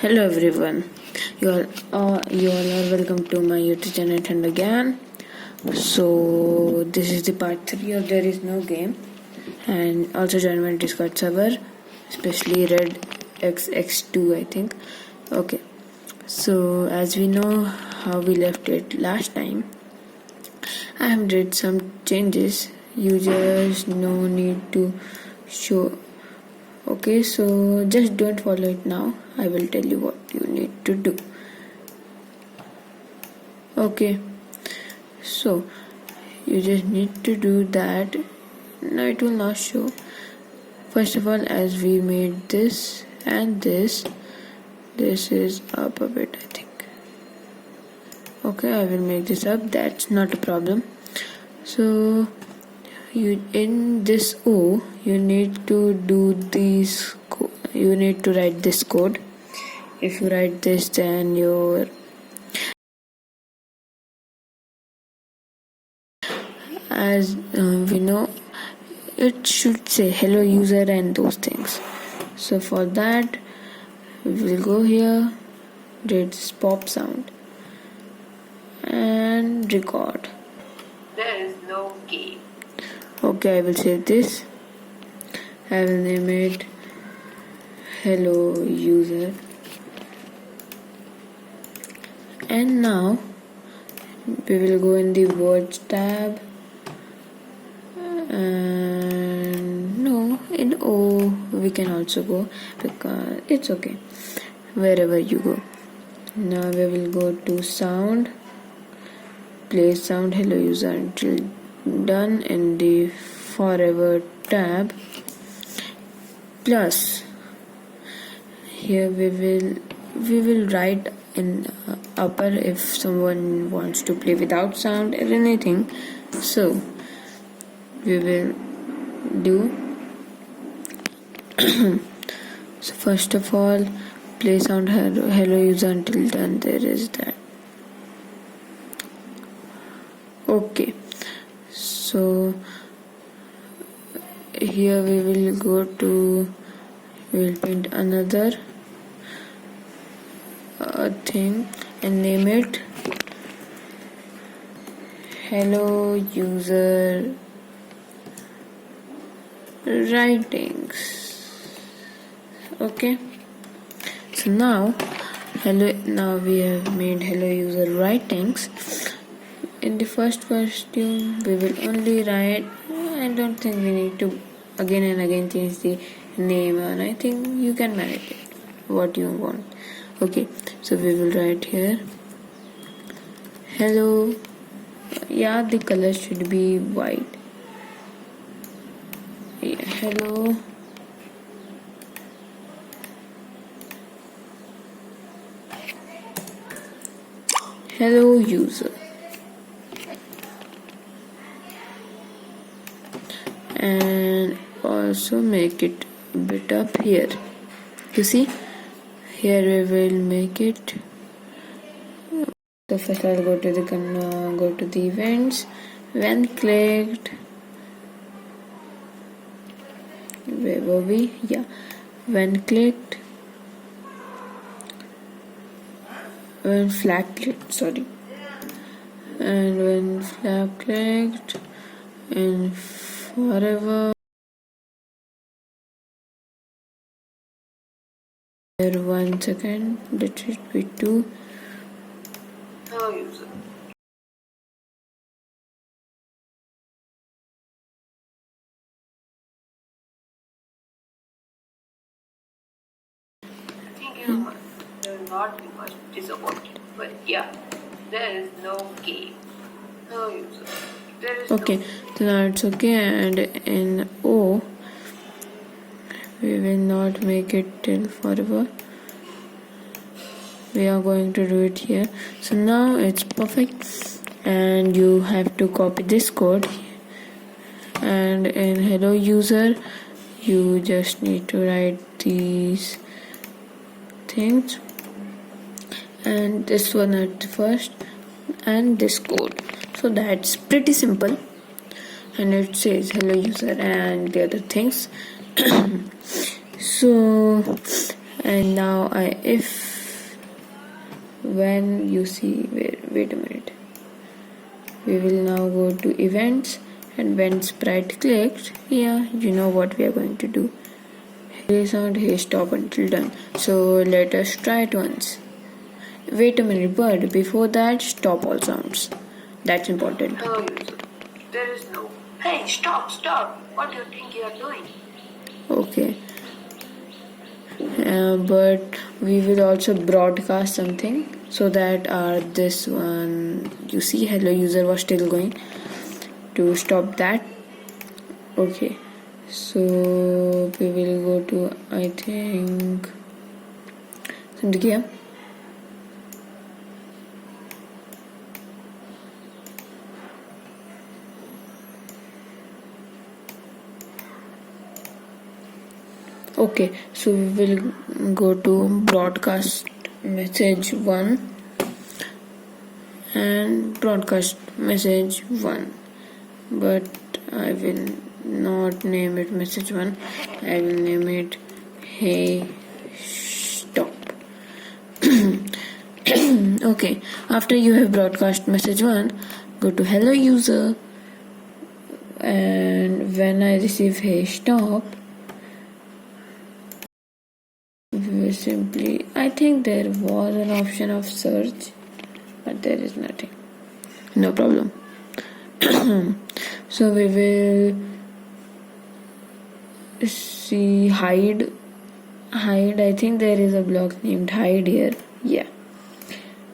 Hello everyone, you all are welcome to my YouTube channel and again. So this is the part 3 of There Is No Game, and also join my Discord server, especially Red XX2 I think. Okay, so as we know how we left it last time, I have did some changes. You just no need to show. Okay, so just don't follow it now. I will tell you what you need to do. Okay, so you just need to do that. Now it will not show. First of all, as we made this and this is up a bit, I think. Okay, I will make this up. That's not a problem. So you in this O, you need to do these. You need to write this code. If you write this, then your as we know, it should say hello user and those things. So for that, we will go here, read this pop sound, and record. There is no game. Okay, I will save this. I will name it hello user. And now we will go in the words tab, and no, in O we can also go because it's okay wherever you go. Now we will go to sound, play sound hello user until done in the forever tab, plus here we will write in upper if someone wants to play without sound or anything. So we will do so first of all, play sound hello user until done. There is that. Okay, so here we will go to, we will paint another thing and name it hello user writings. Okay, so now we have made hello user writings. In the first costume we will only write, I don't think we need to again and again change the name, and I think you can manage it what you want. Okay, so we will write here hello. Yeah, the color should be white. Yeah, hello user, and also make it a bit up here. You see, here we will make it. So first I'll go to the events. When clicked, where were we? Yeah, when clicked, when flag clicked, sorry, and when flag clicked, and forever. 1 second, let it be 2. Hello user. Think you will not be much disappointed, but yeah, there is no game. Hello user. There is Okay, so now it's okay, and in O we will not make it till forever. We are going to do it here. So now it's perfect, and you have to copy this code, and in hello user you just need to write these things, and this one at first, and this code. So that's pretty simple, and it says hello user and the other things. So, and now if when you see, wait a minute, we will now go to events, and when sprite clicked, yeah, you know what we are going to do. Hey sound, hey stop until done. So let us try it once. Wait a minute, but before that, stop all sounds. That's important. Hello user. There is no. Hey, stop, stop. What do you think you are doing? Okay. But we will also broadcast something so that this one, you see, hello user was still going. To stop that, okay, so we will go to, I think, Zindagi. Okay, so we will go to broadcast message 1 and broadcast message 1, but I will not name it message 1. I will name it hey stop. Okay, after you have broadcast message 1, go to hello user, and when I receive hey stop, we will simply, I think there was an option of search, but there is nothing. No problem. So we will see hide. I think there is a block named hide here. Yeah.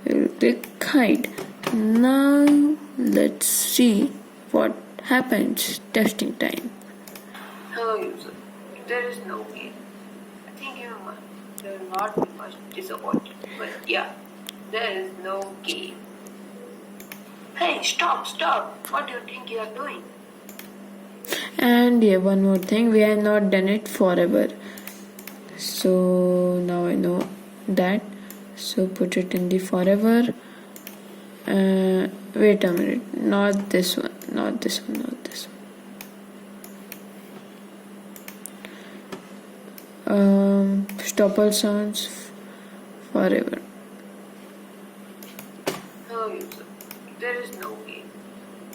We will click hide. Now let's see what happens. Testing time. Hello user. There is no game. I think you will not be much disappointed. But yeah, there is no game. Hey, stop, stop. What do you think you are doing? And yeah, one more thing, we have not done it forever. So now I know that. So put it in the forever. Wait a minute, not this one. Stop all sounds forever. Hello user. There is no game.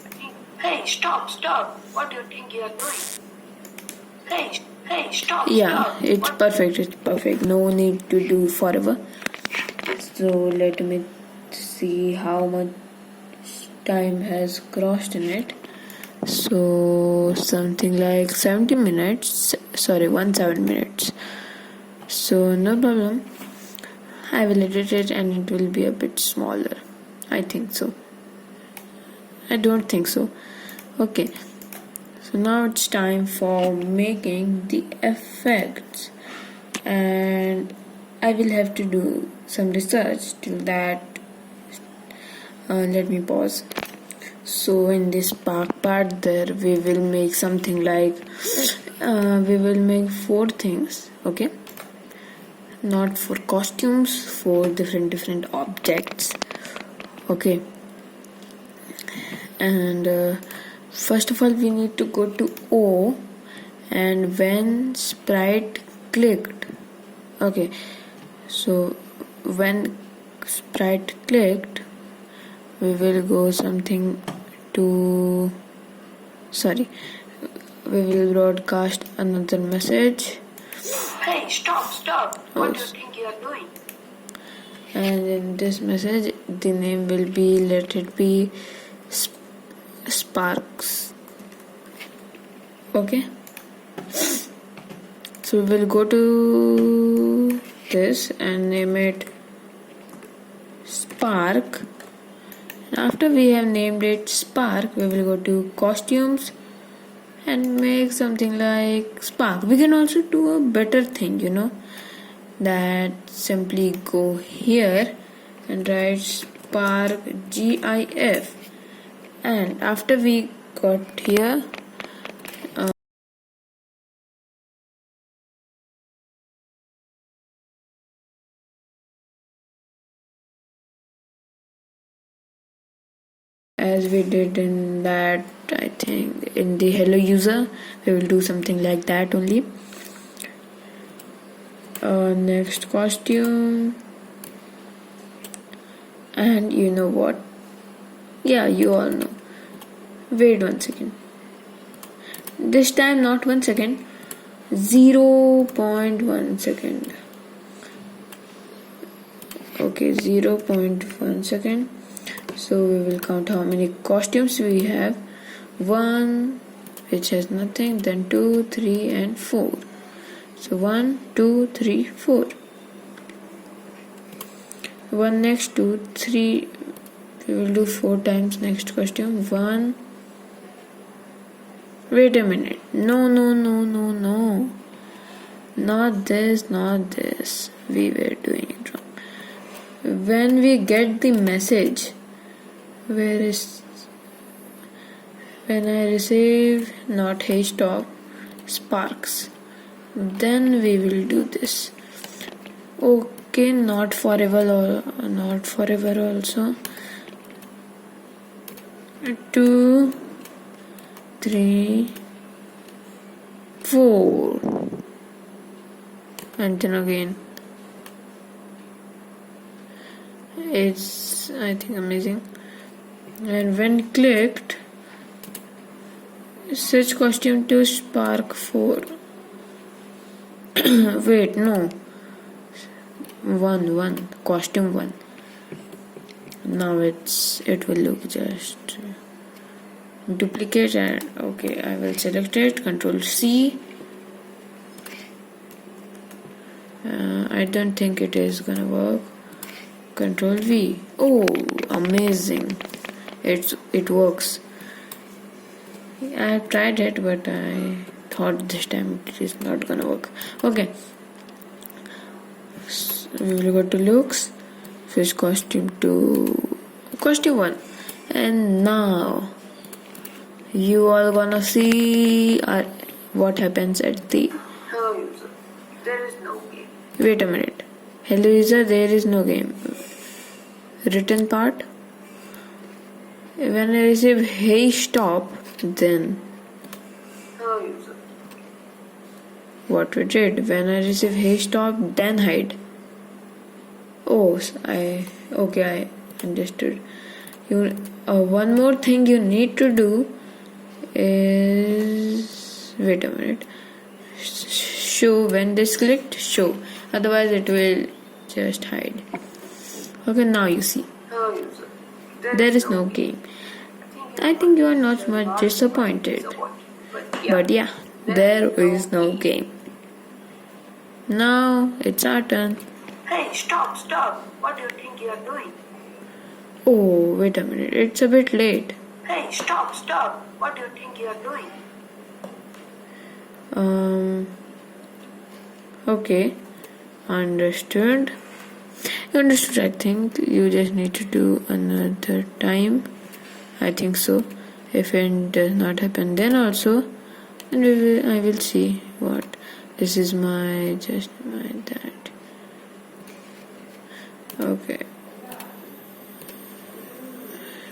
I think. Hey, stop, stop. What do you think you are doing? Hey, stop, Yeah, stop. it's perfect. No need to do forever. So let me see how much time has crossed in it. So something like 70 minutes. Sorry, 17 minutes. So no problem. I will edit it and it will be a bit smaller. I think so. I don't think so. Okay. So now it's time for making the effects, and I will have to do some research till that. Let me pause. So in this Spark part, there we will make something like we will make 4 things. Okay, not 4 costumes, 4 different objects. Okay, and first of all we need to go to O, and when sprite clicked, okay, so when sprite clicked, we will go something to, sorry, we will broadcast another message. Hey, stop. What do you think you are doing? And in this message the name will be, let it be Sparks. Okay, so we will go to this and name it Spark. After we have named it Spark, we will go to costumes and make something like Spark. We can also do a better thing, that simply go here and write Spark GIF, and after we got here, as we did in that, I think in the hello user, we will do something like that only. Next costume, And you know what? Yeah, you all know. Wait 1 second. This time not 1 second. 0.1 second. Okay, 0.1 second. So we will count how many costumes we have. 1, which has nothing, then 2, 3 and 4. So 1, 2, 3, 4. 1 next, 2, 3. We will do 4 times next costume. 1. Wait a minute. No. Not this. We were doing it wrong. When we get the message, when I receive not hey stop sparks, then we will do this. Okay, not forever also. 2, 3, 4, and then again. It's, I think, amazing. And when clicked, switch costume to spark 4. Wait, no. 1 costume 1. Now it will look just duplicate, and okay, I will select it, Control C. I don't think it is gonna work. Control V. Oh, amazing! It works. I have tried it, but I thought this time it is not gonna work. Okay, we will go to looks, switch costume to costume 1, and now you all gonna see what happens at the. Hello user, there is no game. Wait a minute. Hello user, there is no game. Written part. When I receive hey stop, then Hello user. what we did? When I receive hey stop, then hide. Oh, I understood. One more thing you need to do is, wait a minute, show. When this clicked, show, otherwise it will just hide. Okay, now you see. Hello user. There is no game. I think you are not much disappointed. But yeah, there is no game. Now it's our turn. Hey, stop. What do you think you are doing? Oh, wait a minute. It's a bit late. Hey, stop. What do you think you are doing? Okay. Understood. You understood, I think. You just need to do another time. I think so. If it does not happen then also, then I will see what. This is my that. Okay.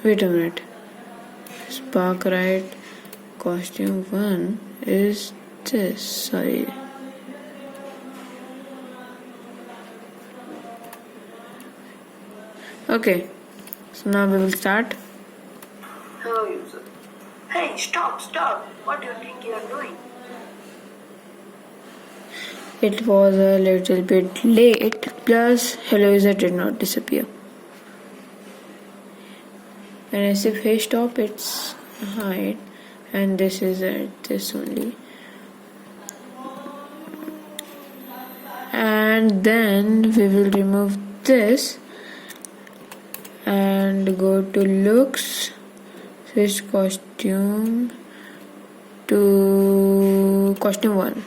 Wait a minute. Spark right costume 1 is this. Sorry. Okay. So now we will start. Hello user. Hey, stop. What do you think you are doing? It was a little bit late, plus hello user did not disappear. When I say hey stop, it's hide, and this is this only. And then we will remove this and go to looks, switch costume to costume 1.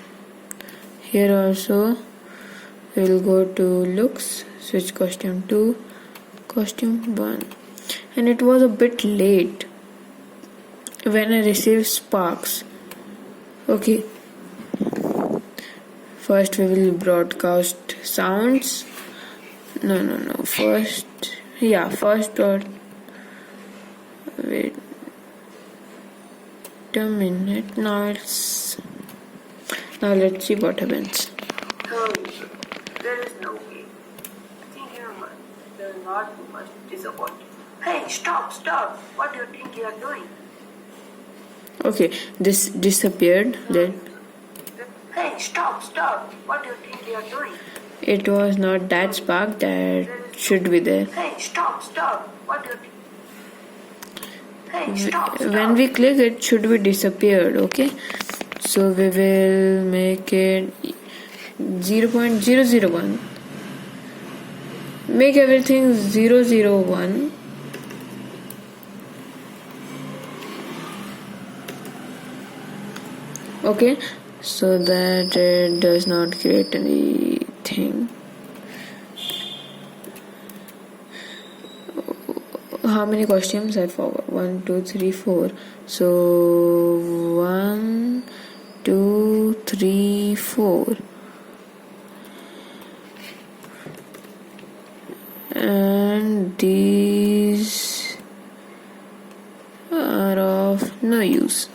Here also we will go to looks, switch costume to costume 1. And it was a bit late when I received sparks. Okay, first we will broadcast sounds. No. First dot. Wait a minute. Now let's see what happens. Hello user. There is no game. I think you are There will not be much disappointed. Hey, stop! What do you think you are doing? Okay, this disappeared. Then Hey, stop! What do you think you are doing? it was not that spark that should be there. Hey, stop! What do you think? Hey, stop! When we click, it should be disappeared. Okay, so we will make it 0.001. Make everything 001. Okay, so that it does not create anything. How many costumes I forgot? 1, 2, 3, 4. So 1, 2, 3, 4. And these are of no use.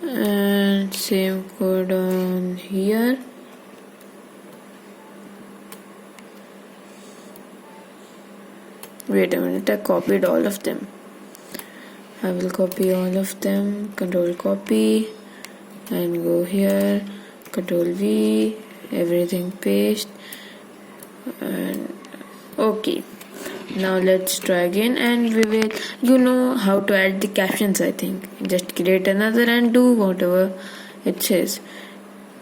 And same code on here. Wait a minute, I copied all of them. I will copy all of them, control copy, and go here, control V, everything paste, and okay. Now let's try again, and we will, you know how to add the captions. I think just create another and do whatever it says.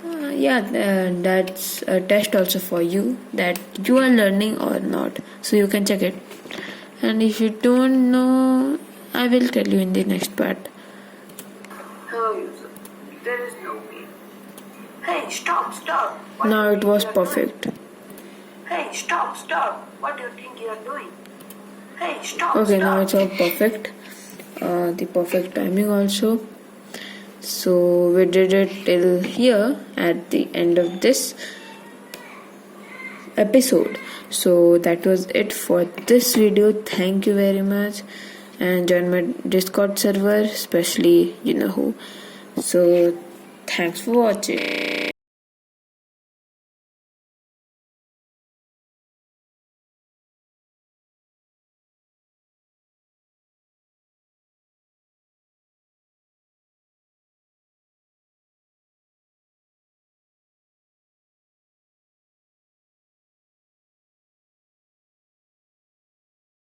That's a test also for you, that you are learning or not, so you can check it. And if you don't know, I will tell you in the next part. Hello, user. There is no game. Hey, stop! What Now do you it think was you are doing? perfect. Hey, stop! What do you think you are doing? Hey, stop! Okay, now it's all perfect. The perfect timing also. So we did it till here at the end of this episode. So that was it for this video. Thank you very much, and join my Discord server, especially you know who. So thanks for watching.